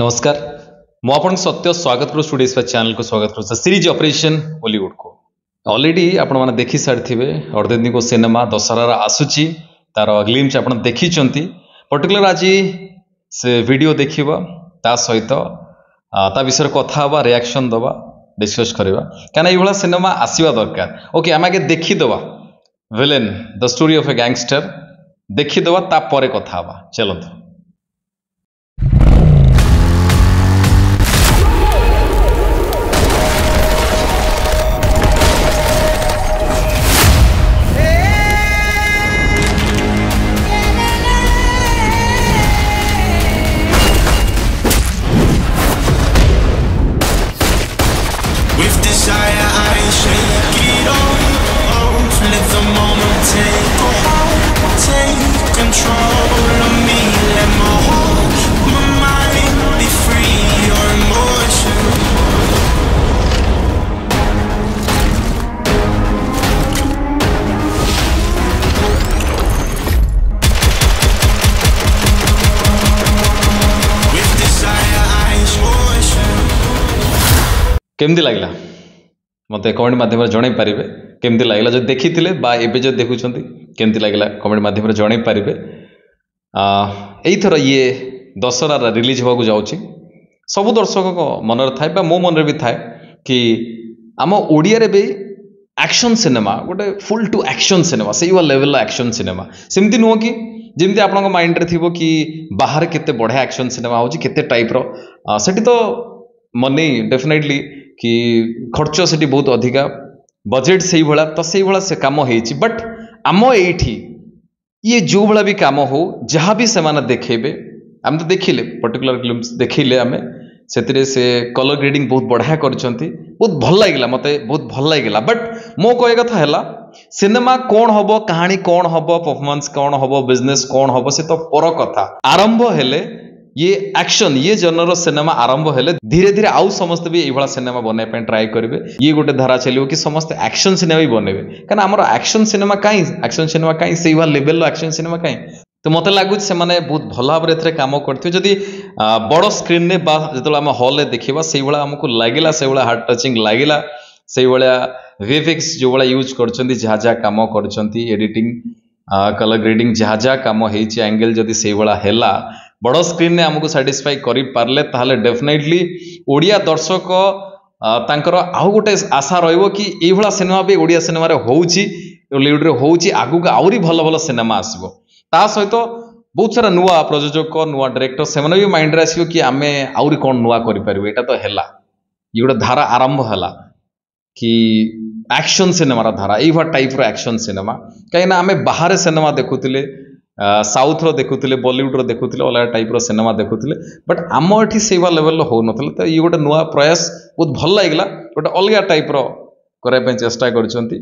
नमस्कार मु आपन सत्य स्वागत करू स्टूडियो चैनल को स्वागत करू सीरीज ऑपरेशन बॉलीवुड को ऑलरेडी आपण माने देखि सारथिबे अर्धेदिन को सिनेमा दशहरा आसुची तार ग्लिम्स आपण देखि चंती पर्टिकुलर आज से वीडियो देखिबा ता सहित ता विषय कथा बा रिएक्शन दबा डिस्कस करबा काना एवला सिनेमा आसीबा दरकार ओके हम आगे देखि दबा villain the story of A gangster देखि दबा ता परे कथा बा चलंत केमती लगला मत कमेंट माध्यम जन पारे केमती लगला जो देखी एवं जो देखुं केमती लगला कमेंट माध्यम जन पारे यहीथर ये दशहरा रिलीज होगा जाऊँगी सबू दर्शक मन थाए मो मन भी थाए कि आम ओडिया भी एक्शन सिनेमा गोटे फुल टू एक्शन सिनेमा से लेवल एक्शन सिनेमा सेमती नुह कि जमी आप माइंड थी कि बाहर केते बढ़िया एक्शन सिनेमा होते टाइप री तो मनी डेफिनेटली कि खर्च से बहुत अधिका बजेट से भाला तो से भाला से कम होती बट आम ये ये जो भाला भी कम हो जहाँ भी से देखेबे आम तो देखिले पर्टिकुलर फिल्म देखिले आम से कलर ग्रेडिंग बहुत बढ़िया करछंती बहुत भल लागला मते बहुत भल लागला बट मो कहे कथा हैला सिनेमा कौन हबो कहानी कौन हबो परफॉर्मेंस कौन हबो बिजनेस कौन हबो से तो पर कथा आरंभ हेले ये एक्शन ये जनर सिनेमा आरंभ हेले धीरे धीरे आउ समस्त भी ये सिनेमा बनवाई ट्राए करेंगे ये गोटे धारा चलो कि समस्त एक्शन सिनेमा भी बनवे क्या आम एक्शन सिनेमा कहीं एक्शन सिनेमा कहीं से लेवल एक्शन सिनेमा कहीं तो मत लगुच से बहुत भल भाव में कम करते जदि बड़ स्क्रीन जो आम हल देखा से आमको लगे से हार्ट टचिंग लगे से वीएफएक्स जो भाया यूज कर जहाँ जहाँ कम कर एडिटिंग कलर ग्रेडिंग जहाँ जहाँ कम होंगल जदि से है बड़ स्क्रीन ने आमको साटिस्फाई कर पारे ताहले डेफिनेटली ओडिया दर्शक तांकर आउ गोटे आशा रहिबो कि ये भाया सिनेमा भी ओडिया सिनेमा होउची बॉलीवुड रे होउची आगु आउरी भल भल सिनेमा आसीबो ता सहित बहुत सारा नुआ प्रयोजक नुआ डायरेक्टर से भी माइंड रे आसीबो कि आमे आउरी कोन नुआ करि परिबो एटा तो हैला ये गोटे धारा आरंभ हैला कि एक्शन सिनेमा धारा ये टाइप रो एक्शन सिनेमा कहीं आमे बाहर सिनेमा देखुतिले साउथ रो देखुतिले बॉलीवुड रो देखुतिले अलग टाइप रो सिनेमा देखुतिले बट आम एठी सेवा लेवल रो हो नथले तो ये गोटे नुआ प्रयास बहुत भल लागला गोटे अलग टाइप रो करे पे चेष्टा करछंती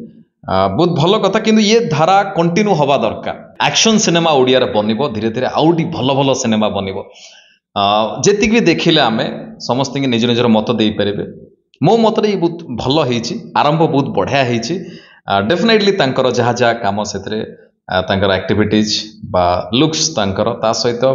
बहुत भल कथा किंतु ये धारा कंटिन्यू हवा दरकार एक्शन सिनेमा ओडिया रे बनिबो धीरे धीरे आउटी भल भल सिनेमा बनिबो जेतिक भी देखिले आमे समस्त के निज निजर मत देई परिबे मो मत रे बहुत भल हेची आरंभ बहुत बढ़िया हेची डेफिनेटली तांकर जहाँ जहाँ काम से तांकर एक्टिविटीज बा लुक्स तांकर ता सहित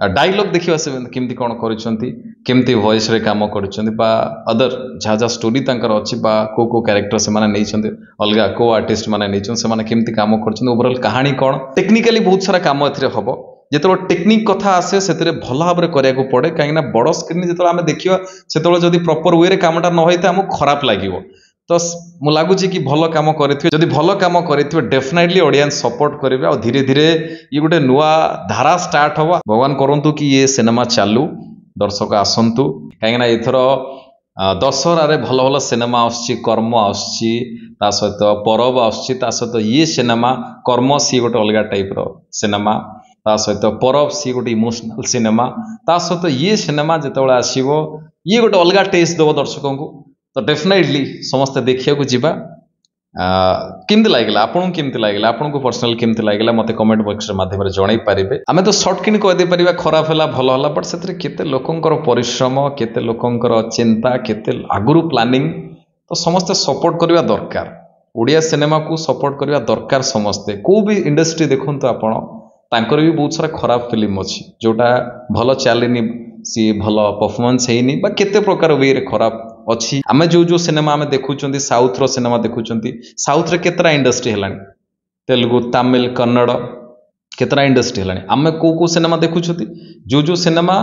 डायलॉग देखिबा से केमती कोन करिसंती केमती वॉइस रे काम करिसंती बा अदर जहाँ जहाँ स्टोरी तांकर अछि बा को कैरेक्टर से माने नैछंती अलगा को आर्टिस्ट माने नैछन से माने केमती काम करछन ओवरऑल कहानी कोन टेक्निकली बहुत सारा काम एथरे हबो जेतो टेक्निक कथा आसे सेतरे भल भाव में करिया को पड़े कहीं बड़ स्क्रीन जेतो आमे देखिबा सेतो जदी प्रॉपर वे रे कामटा न होइते हमको खराब लागिवो तो मु लगुच कि भल कम करेंगे जदि भल कम करेंगे डेफिनेटली ऑडियंस सपोर्ट करेंगे और धीरे धीरे ये गोटे नुआ धारा स्टार्ट हवा भगवान करंतु कि ये सिनेमा चालू दर्शक आसंतु कहीं एथर दशहरा भल भल सिनेमा आसुची कर्म आसुची ता सहित परब आसुची ता सहित ये सिनेमा कर्म सी गोटे अलग टाइप रो सिनेमा ता सहित परब सी गोटे इमोशनल सिनेमा ता सहित ये सिनेमा जितेबाला आसीबो ये गोटे अलग टेस्ट देव दर्शकों को तो डेफिनेटली समस्ते देखिया को जीवा केमती लागला आपन केमती लागला आपन को पर्सनल केमती लागला मते कमेंट बॉक्स रे माध्यम रे जणाई पारिबे आमे तो शॉर्ट किन कह दे परिबा खराब हला भलो हला बट सेतरे केते लोकंकर परिश्रम केते लोकंकर चिंता केते आगुरु प्लानिंग तो समस्ते सपोर्ट करबा दरकार ओडिया सिनेमा को सपोर्ट करबा दरकार समस्ते को भी इंडस्ट्री देखंतु आपण तांकर भी बहुत सारा खराब फिल्म अच्छी जोटा भल चलनी सी भल परफॉर्मेंस है बा केते प्रकार वे रे खराब अच्छी आम जो सिनेमा आम देखुं साउथ रो सिनेमा देखुं साउथ रे केतरा इंडस्ट्री है तेलुगु तमिल कन्नड़ केतरा इंडस्ट्री है आम को सिनेमा देखुं जो सिनेमा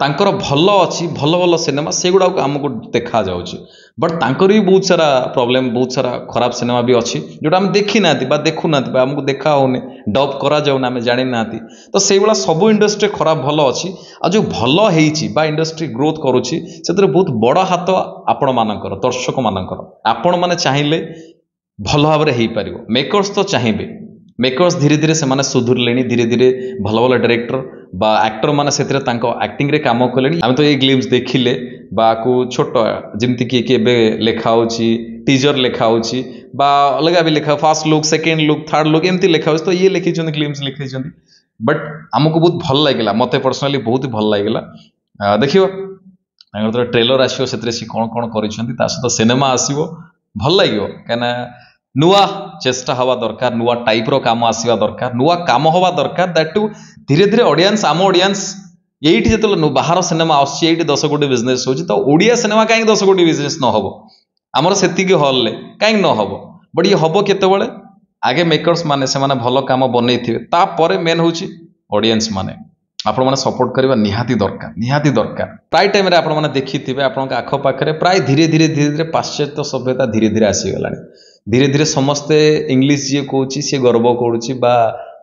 तांकर भल अच्छी भल भल सिनेमा से गुड़ा आमको देखा जाउछि बट तांकर भी बहुत सारा प्रॉब्लम बहुत सारा खराब सिनेमा भी अच्छी जोटा आम देखी ना देखु ना आमको देखा होने डब करा जाउना आम जानी ना तो से भाया सब इंडस्ट्री खराब भल अच्छी आ जो भल होइछि बा इंडस्ट्री ग्रोथ करुछि से बहुत बड़ हाथ आपण मानकर दर्शक मानकर आपण माने चाहिए भल भाव में हो पार मेकर्स तो चाहिए मेकर्स धीरे धीरे से सुधुरले धीरे धीरे भल भल डायरेक्टर बा एक्टर माने सेतिरे तांको एक्टिंग रे काम कले आम तो ये ग्लिम्स देखिले बा को छोट जमती कि लेखा होची टीजर लेखा होची बा अलग भी लेखा first look second look third look एमती लेखा होची तो ये लिखी ग्लिम्स लिखी बट आमको बहुत भल लगे मत पर्सनाली बहुत भल लगे देखियो तो ट्रेलर आसो से कौन कौन कर सिनेमा आसो भल लगे कहीं नुआ चेष्टा हवा दरकार नुआ टाइप रो काम आसवा दरकार नुआ काम हवा दरकार दैट टू धीरे धीरे ऑडियंस आम ऑडियंस ये जो बाहर सिनेमा आसछी 10 कोटी बिजनेस हो तो ओडिया सिनेमा कहीं 10 कोटी बिजनेस न हो आमर से हल कहीं न हो बट ये हम केतबले आगे मेकर्स माने से माने भल काम बनई थे तापर मेन हूँ ऑडियंस माने आपण मैंने सपोर्ट करवा निहाती दरकार प्राय टाइम रे आपण मैंने देखी थे आपण आखपाखे प्राय धीरे धीरे धीरे धीरे पाश्चात्य सभ्यता धीरे धीरे आसीगला धीरे धीरे समस्ते इंग्लिश जी कहूँ सी गर्व करुच्ची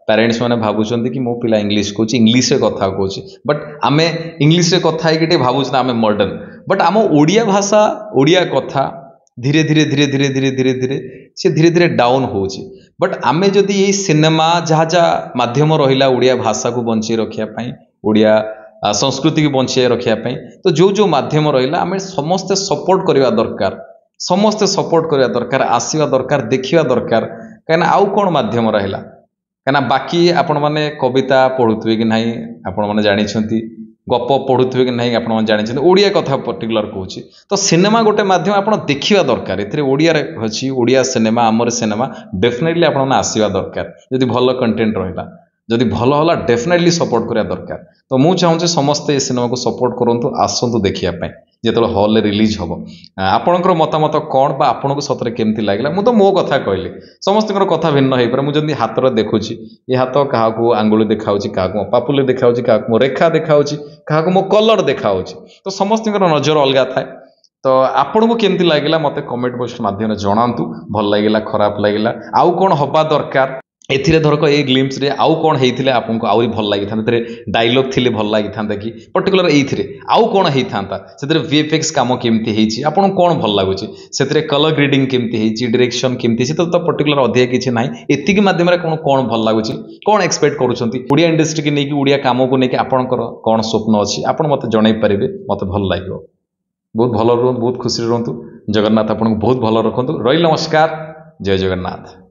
पेरेंट्स मैंने भावुं कि मो पिला इंग्लिश कहूँ इंग्लिश रे कथा कहूँ बट आम इंग्लिश रे कथा है भावुँ आम मॉडर्न बट आम ओडिया भाषा ओडिया कथा धीरे धीरे धीरे धीरे धीरे धीरे धीरे सी धीरे धीरे डाउन हो बट आमे जदि ये सिनेमा जहाँ जहाँ माध्यम रहा ओडिया भाषा को बंचे रखापी ओडिया संस्कृति को बंचे रखापी तो जो जो माध्यम रहा आम समस्ते सपोर्ट करवा दरकार समस्ते सपोर्ट करवा दरकार आसवा दरकार देखा दरकार कहीं आउ कौन माध्यम रहा कहीं बाकी आपण मैंने कविता पढ़ुवे कि नहीं आपण मैंने जानी गप पढ़ुवे कि नहीं आप जानी ओडिया कथा पर्टिकुलर कहूँ तो सिनेमा गोटे माध्यम आप देखा दरकार ये ओडिया अच्छी ओडिया सिनेमा आमर सिनेमा डेफिनेटली आप आसवा दरकार जदि भल कंटेंट रहा जदि भल है डेफिनेटली सपोर्ट करा दरकार तो मुझे चाहूँगी समस्ते सिनेमा को सपोर्ट करूँ आसतु देखापी जो हॉल रिलीज हम आपणकर मतामत कौन बा आपको सतरे केमती लगे मुझे तो मो कथा कहली समस्त कथा भिन्न हो पारे मुझे हाथ देखुची ये हाथ क्या आंगुली देखा क्या मो पापुली देखा क्या मो रेखा देखा क्या मो कलर देखा तो समस्त नजर अलग थाए तो आपन को केमती लगे मत कमेंट बॉक्स माध्यम जनातु भल लगे खराब लगे आउ कौन हवा दरकार एथिरे धरक ये ग्लिम्स रे आउ कौन होते आपको आहरी भल लगी था डायलॉग थी भल लगी था कि पर्टिकुलर ये आउ कौन होता से वीएफएक्स काम केमती आपन कौन भल लगुच से कलर ग्रेडिंग केमती डायरेक्शन केमती तो पर्टिकुलर अधिक किसी ना एतिक मध्यम कौन कौन भल लगुच कौन एक्सपेक्ट करुँच इंडस्ट्री की नहीं ओडिया काम को लेकिन आपंकर कौन स्वप्न अच्छी आप मत जन पारे मत भल लगे बहुत भल रुहतु बहुत खुशी रुहतु जगन्नाथ आपको बहुत भल रखु रही नमस्कार जय जगन्नाथ।